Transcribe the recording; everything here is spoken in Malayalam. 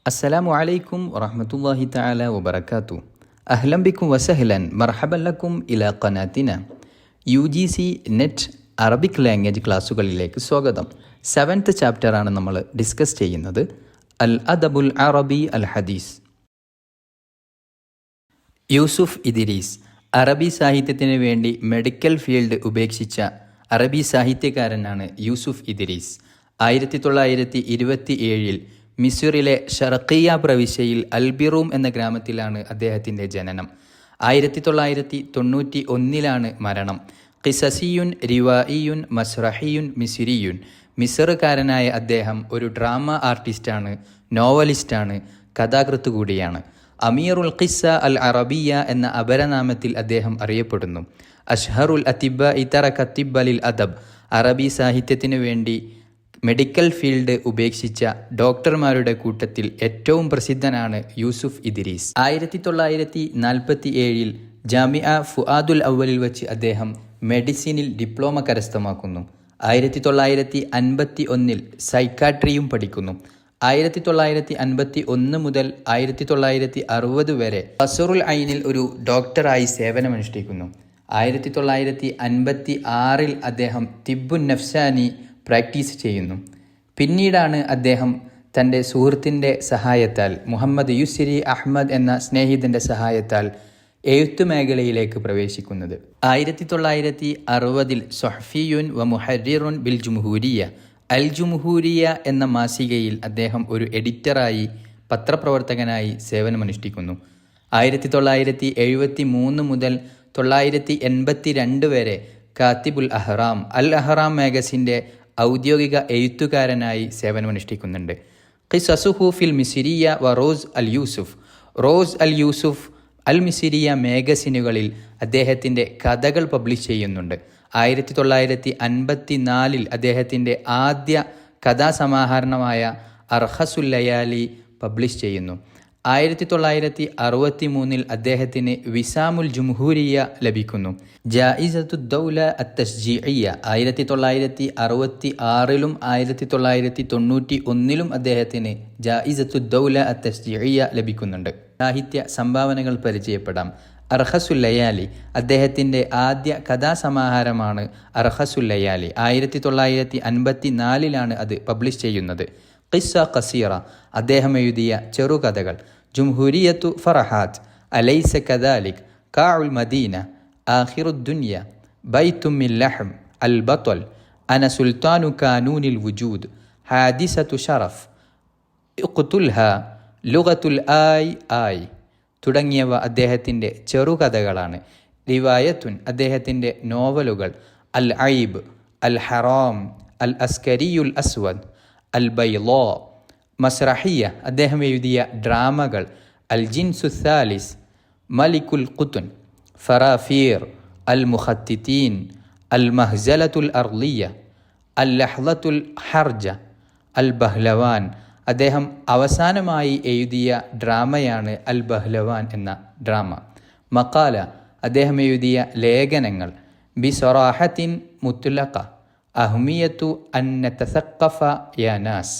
അസ്സലാമു അലൈക്കും വറഹ്മത്തുള്ളാഹി തആല വബറകാതു. അഹ്ലൻ ബിക്കും വസഹ്ലൻ മർഹബൻ ലക്കും ഇലാ ഖനാതിന. UGC നെറ്റ് അറബിക് ലാംഗ്വേജ് ക്ലാസ്സുകളിലേക്ക് സ്വാഗതം. 7th ചാപ്റ്ററാണ് നമ്മൾ ഡിസ്കസ് ചെയ്യുന്നത്. അൽ അദബുൽ അറബി അൽ ഹദീസ്. യൂസുഫ് ഇദ്രീസ് അറബി സാഹിത്യത്തിന് വേണ്ടി മെഡിക്കൽ ഫീൽഡ് ഉപേക്ഷിച്ച അറബി സാഹിത്യകാരനാണ് യൂസുഫ് ഇദ്രീസ്. 1927 മിസ്റിലെ ഷർഖിയ പ്രവിശ്യയിൽ അൽബിറൂം എന്ന ഗ്രാമത്തിലാണ് അദ്ദേഹത്തിൻ്റെ ജനനം. 1991 മരണം. ഖിസസിയുൻ, റിവായിയുൻ, മസ്റഹിയുൻ, മിസ്രിയുൻ. മിസ്റുകാരനായ അദ്ദേഹം ഒരു ഡ്രാമ ആർട്ടിസ്റ്റാണ്, നോവലിസ്റ്റാണ്, കഥാകൃത്ത് കൂടിയാണ്. അമീറുൽ ഖിസ്സ അൽ അറബിയ എന്ന അപരനാമത്തിൽ അദ്ദേഹം അറിയപ്പെടുന്നു. അഷ്ഹറുൽ അതിബ ഇതറക തിബ്ബലിൽ അദബ് അറബി സാഹിത്യത്തിനു വേണ്ടി മെഡിക്കൽ ഫീൽഡ് ഉപേക്ഷിച്ച ഡോക്ടർമാരുടെ കൂട്ടത്തിൽ ഏറ്റവും പ്രസിദ്ധനാണ് യൂസുഫ് ഇദ്രീസ്. 1947 ജാമിഅ ഫുആദുൽ അവലിൽ വെച്ച് അദ്ദേഹം മെഡിസിനിൽ ഡിപ്ലോമ കരസ്ഥമാക്കുന്നു. 1951 സൈക്കാട്രിയും പഠിക്കുന്നു. 1951 മുതൽ 1960 വരെ ഖസ്റുൽ ഐനിൽ ഒരു ഡോക്ടറായി സേവനമനുഷ്ഠിക്കുന്നു. 1956 അദ്ദേഹം തിബ്ബുൻ നഫ്സാനി പ്രാക്ടീസ് ചെയ്യുന്നു. പിന്നീടാണ് അദ്ദേഹം തൻ്റെ സുഹൃത്തിൻ്റെ സഹായത്താൽ, മുഹമ്മദ് യുസ്രി അഹ്മദ് എന്ന സ്നേഹിതൻ്റെ സഹായത്താൽ എഴുത്തു മേഖലയിലേക്ക് പ്രവേശിക്കുന്നത്. 1960 സൊഹഫിയുൻ വ മുഹർറിറുൻ ബിൽ ജുംഹൂരിയ അൽ ജുംഹൂരിയ എന്ന മാസികയിൽ അദ്ദേഹം ഒരു എഡിറ്ററായി, പത്രപ്രവർത്തകനായി സേവനമനുഷ്ഠിക്കുന്നു. 1973 മുതൽ 1982 വരെ കാത്തിബുൽ അഹ്റാം അൽ അഹ്റാം മാഗസിൻ്റെ ഔദ്യോഗിക എഴുത്തുകാരനായി സേവനമനുഷ്ഠിക്കുന്നുണ്ട്. ഖിസസുഹു ഫിൽ മിസ്രിയ വ റോസ് അൽ യൂസുഫ് അൽ മിസ്രിയ മാഗസിനുകളിൽ അദ്ദേഹത്തിൻ്റെ കഥകൾ പബ്ലിഷ് ചെയ്യുന്നുണ്ട്. 1954 അദ്ദേഹത്തിൻ്റെ ആദ്യ കഥാസമാഹരണമായ അർഹസുൽ ലയാലി പബ്ലിഷ് ചെയ്യുന്നു. 1963 അദ്ദേഹത്തിന് വിസാമുൽ ജുംഹൂരിയ ലഭിക്കുന്നു. ജായിസത്തുദ് ദൗല അത്തശ്ജീഇയ്യ 1966 1991 അദ്ദേഹത്തിന് ജായിസത്തുദ് ദൗല അത്തശ്ജീഇയ്യ ലഭിക്കുന്നുണ്ട്. സാഹിത്യ സംഭാവനകൾ പരിചയപ്പെടാം. അർഹസുൽ ലയാലി അദ്ദേഹത്തിൻ്റെ ആദ്യ കഥാസമാഹാരമാണ് അർഹസുൽ ലയാലി. 1954 അത് പബ്ലിഷ് ചെയ്യുന്നത്. ഖിസ്സ ഖസീറ അദ്ദേഹം എഴുതിയ ചെറുകഥകൾ. ജുംഹൂരിയത്തു ഫറഹാത്ത്, അലൈസ കദാലിക്, കാഉൽ മദീന, ആഖിറുദ് ദുനിയ, ബൈത്തും മിൻ ലഹം, അൽ ബത്വൽ, അന സുൽത്താനു കാനൂനിൽ വുജൂദ്, ഹാദിസത്തു ഷറഫ്, ഇഖ്തുൽഹ, ലുഗത്തുൽ ആയ് തുടങ്ങിയവ അദ്ദേഹത്തിൻ്റെ ചെറുകഥകളാണ്. റിവായത്തുൻ അദ്ദേഹത്തിൻ്റെ നോവലുകൾ. അൽ ഐബ്, അൽ ഹറാം, അൽ അസ്കരിയുൽ അസ്വദ്, അൽ ബൈളോ. മസ്റഹിയ അദ്ദേഹം എഴുതിയ ഡ്രാമകൾ. അൽ ജിൻസു സാലിസ്, മലിക്കുൽ ഖുതുൻ, ഫറാഫീർ, അൽ മുഖത്തിത്തീൻ, അൽ മഹ്സലത്തുൽ അർളിയ, അൽ ലഹ്ളത്തുൽ ഹർജ, അൽ ബഹ്ലവാൻ. അദ്ദേഹം അവസാനമായി എഴുതിയ ഡ്രാമയാണ് അൽ ബഹ്ലവാൻ എന്ന ഡ്രാമ. മഖാല അദ്ദേഹം എഴുതിയ ലേഖനങ്ങൾ. ബി സറാഹത്തിൻ മുത്ലഖ, അഹ്മിയത്തു അൻ നതസഖഫ യാ നാസ്.